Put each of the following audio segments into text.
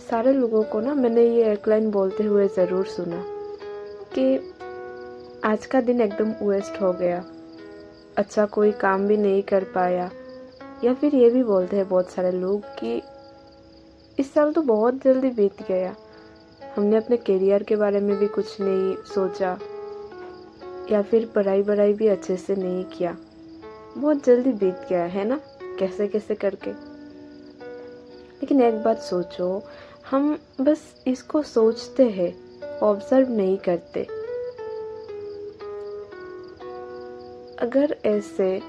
सारे लोगों को ना मैंने ये एक लाइन बोलते हुए ज़रूर सुना कि आज का दिन एकदम वेस्ट हो गया, अच्छा कोई काम भी नहीं कर पाया। या फिर ये भी बोलते हैं बहुत सारे लोग कि इस साल तो बहुत जल्दी बीत गया, हमने अपने करियर के बारे में भी कुछ नहीं सोचा, या फिर पढ़ाई वढ़ाई भी अच्छे से नहीं किया, बहुत जल्दी बीत गया है ना, कैसे कैसे करके। लेकिन एक बात सोचो, हम बस इसको सोचते हैं, ऑब्जर्व नहीं करते। अगर ऐसे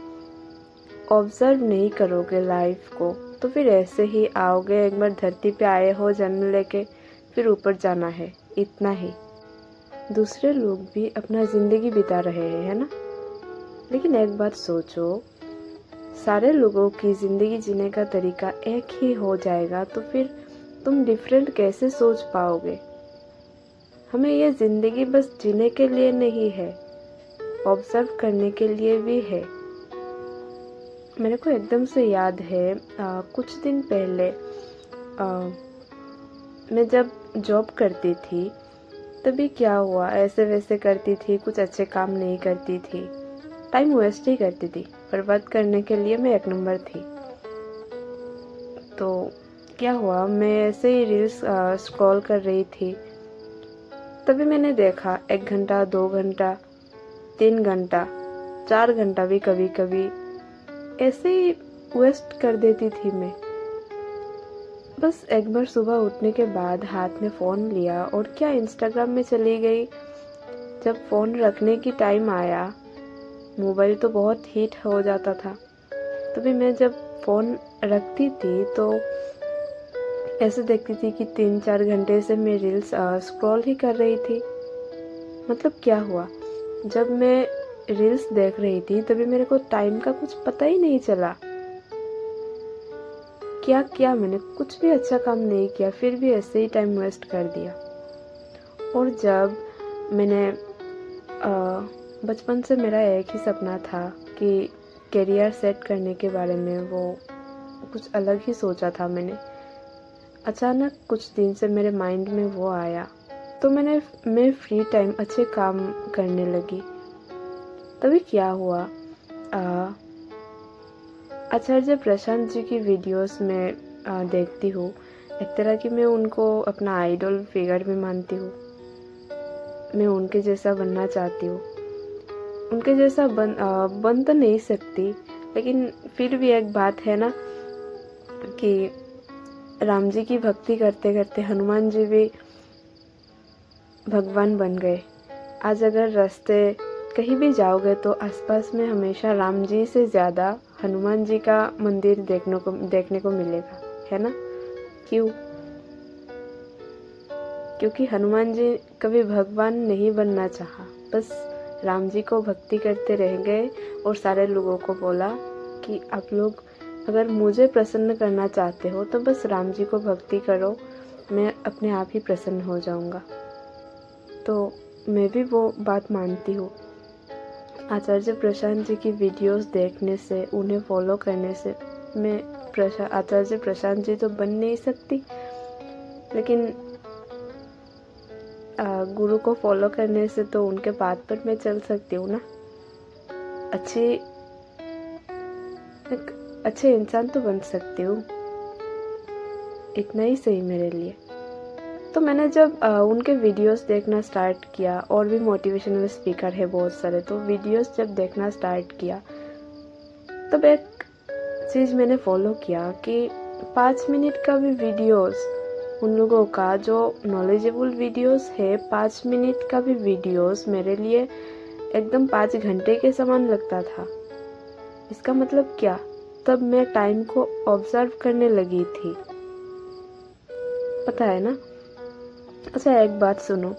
ऑब्जर्व नहीं करोगे लाइफ को, तो फिर ऐसे ही आओगे, एक बार धरती पे आए हो जन्म लेके, फिर ऊपर जाना है, इतना ही। दूसरे लोग भी अपना ज़िंदगी बिता रहे हैं, है ना। लेकिन एक बात सोचो, सारे लोगों की ज़िंदगी जीने का तरीका एक ही हो जाएगा तो फिर तुम डिफरेंट कैसे सोच पाओगे। हमें ये ज़िंदगी बस जीने के लिए नहीं है, ऑब्जर्व करने के लिए भी है। मेरे को एकदम से याद है कुछ दिन पहले मैं जब जॉब करती थी तभी क्या हुआ, ऐसे वैसे करती थी, कुछ अच्छे काम नहीं करती थी, टाइम वेस्ट ही करती थी, बर्बाद करने के लिए मैं एक नंबर थी। तो क्या हुआ, मैं ऐसे ही रील्स स्क्रॉल कर रही थी, तभी मैंने देखा 1 घंटा 2 घंटा 3 घंटा 4 घंटा भी कभी कभी ऐसे ही वेस्ट कर देती थी मैं। बस एक बार सुबह उठने के बाद हाथ में फ़ोन लिया और क्या इंस्टाग्राम में चली गई। जब फ़ोन रखने की टाइम आया, मोबाइल तो बहुत हीट हो जाता था, तभी मैं जब फ़ोन रखती थी तो ऐसे देखती थी कि 3-4 घंटे से मैं रील्स स्क्रॉल ही कर रही थी। मतलब क्या हुआ, जब मैं रील्स देख रही थी तभी मेरे को टाइम का कुछ पता ही नहीं चला। क्या किया मैंने, कुछ भी अच्छा काम नहीं किया, फिर भी ऐसे ही टाइम वेस्ट कर दिया। और जब मैंने बचपन से मेरा एक ही सपना था कि करियर सेट करने के बारे में, वो कुछ अलग ही सोचा था मैंने। अचानक कुछ दिन से मेरे माइंड में वो आया, तो मैं फ्री टाइम अच्छे काम करने लगी। तभी क्या हुआ, आचार्य प्रशांत जी की वीडियोस में देखती हूँ, एक तरह की मैं उनको अपना आइडल फिगर भी मानती हूँ। मैं उनके जैसा बनना चाहती हूँ। उनके जैसा बन तो नहीं सकती, लेकिन फिर भी एक बात है ना कि राम जी की भक्ति करते करते हनुमान जी भी भगवान बन गए। आज अगर रास्ते कहीं भी जाओगे तो आसपास में हमेशा राम जी से ज़्यादा हनुमान जी का मंदिर देखने को मिलेगा, है ना। क्यों? क्योंकि हनुमान जी कभी भगवान नहीं बनना चाहा, बस राम जी को भक्ति करते रह गए और सारे लोगों को बोला कि आप लोग अगर मुझे प्रसन्न करना चाहते हो तो बस राम जी को भक्ति करो, मैं अपने आप ही प्रसन्न हो जाऊंगा। तो मैं भी वो बात मानती हूँ। आचार्य प्रशांत जी की वीडियोस देखने से, उन्हें फॉलो करने से मैं आचार्य प्रशांत जी तो बन नहीं सकती, लेकिन गुरु को फॉलो करने से तो उनके बात पर मैं चल सकती हूँ ना। एक अच्छे इंसान तो बन सकती हूँ, इतना ही सही मेरे लिए। तो मैंने जब उनके वीडियोस देखना स्टार्ट किया, और भी मोटिवेशनल स्पीकर है बहुत सारे, तो वीडियोस जब देखना स्टार्ट किया तब एक चीज़ मैंने फॉलो किया कि 5 मिनट का भी वीडियोस, उन लोगों का जो नॉलेजेबल वीडियोस है, 5 मिनट का भी वीडियोस मेरे लिए एकदम 5 घंटे के समान लगता था। इसका मतलब क्या, तब मैं टाइम को ऑब्जर्व करने लगी थी, पता है ना। अच्छा एक बात सुनो,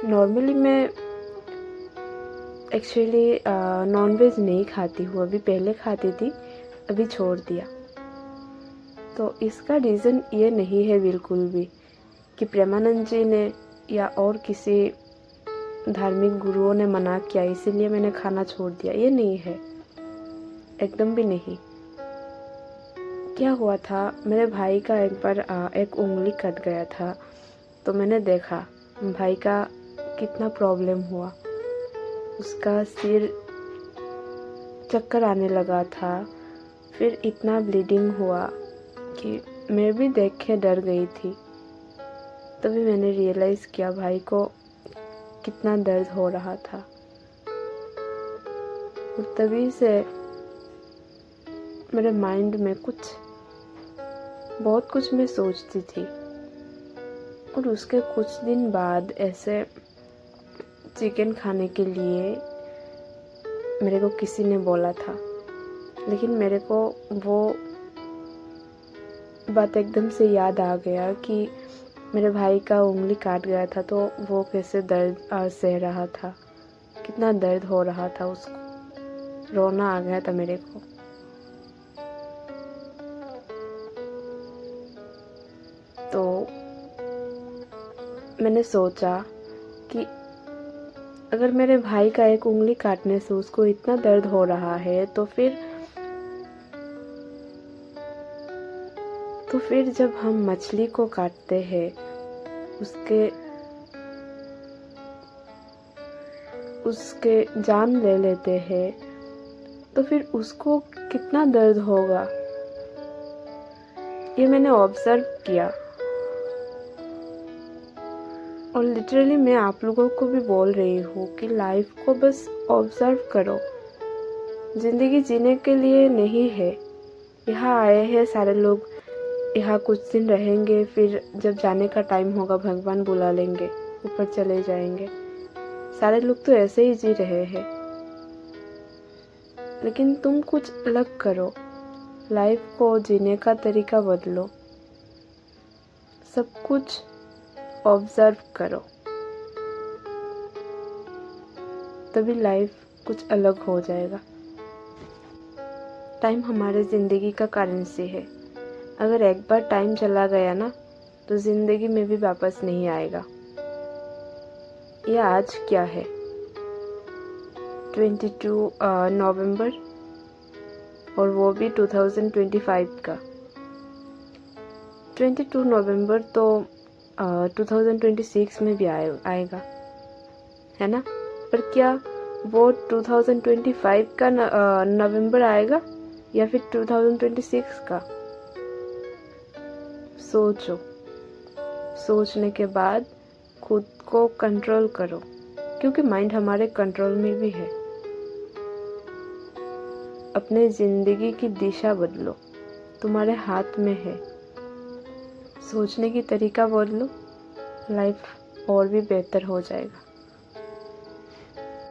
नॉर्मली मैं एक्चुअली नॉनवेज नहीं खाती हूँ, अभी पहले खाती थी, अभी छोड़ दिया। तो इसका रीज़न ये नहीं है बिल्कुल भी कि प्रेमानंद जी ने या और किसी धार्मिक गुरुओं ने मना किया इसीलिए मैंने खाना छोड़ दिया, ये नहीं है, एकदम भी नहीं। क्या हुआ था, मेरे भाई का एक बार एक उंगली कट गया था। तो मैंने देखा भाई का कितना प्रॉब्लम हुआ। उसका सिर चक्कर आने लगा था, फिर इतना ब्लीडिंग हुआ कि मैं भी देख के डर गई थी। तभी मैंने रियलाइज़ किया भाई को कितना दर्द हो रहा था। और तभी से मेरे माइंड में बहुत कुछ मैं सोचती थी। और उसके कुछ दिन बाद ऐसे चिकन खाने के लिए मेरे को किसी ने बोला था, लेकिन मेरे को वो बात एकदम से याद आ गया कि मेरे भाई का उंगली काट गया था, तो वो कैसे दर्द सह रहा था, कितना दर्द हो रहा था उसको। रोना आ गया था मेरे को। तो मैंने सोचा कि अगर मेरे भाई का एक उंगली काटने से उसको इतना दर्द हो रहा है, तो फिर जब हम मछली को काटते हैं, उसके जान ले लेते हैं, तो फिर उसको कितना दर्द होगा। ये मैंने ऑब्जर्व किया। और लिटरली मैं आप लोगों को भी बोल रही हूँ कि लाइफ को बस ऑब्जर्व करो। जिंदगी जीने के लिए नहीं है। यहाँ आए हैं सारे लोग, यहाँ कुछ दिन रहेंगे, फिर जब जाने का टाइम होगा भगवान बुला लेंगे, ऊपर चले जाएंगे। सारे लोग तो ऐसे ही जी रहे हैं, लेकिन तुम कुछ अलग करो। लाइफ को जीने का तरीका बदलो। सब कुछ ऑब्जर्व करो, तभी लाइफ कुछ अलग हो जाएगा। टाइम हमारे ज़िंदगी का करेंसी है। अगर एक बार टाइम चला गया ना, तो ज़िंदगी में भी वापस नहीं आएगा। ये आज क्या है, 22 नवंबर, और वो भी 2025 का। 22 नवंबर तो 2026 में भी आएगा, है ना। पर क्या वो 2025 का नवंबर आएगा या फिर 2026 का? सोचो। सोचने के बाद खुद को कंट्रोल करो, क्योंकि माइंड हमारे कंट्रोल में भी है। अपने ज़िंदगी की दिशा बदलो, तुम्हारे हाथ में है। सोचने की तरीका बदलो, लाइफ और भी बेहतर हो जाएगा।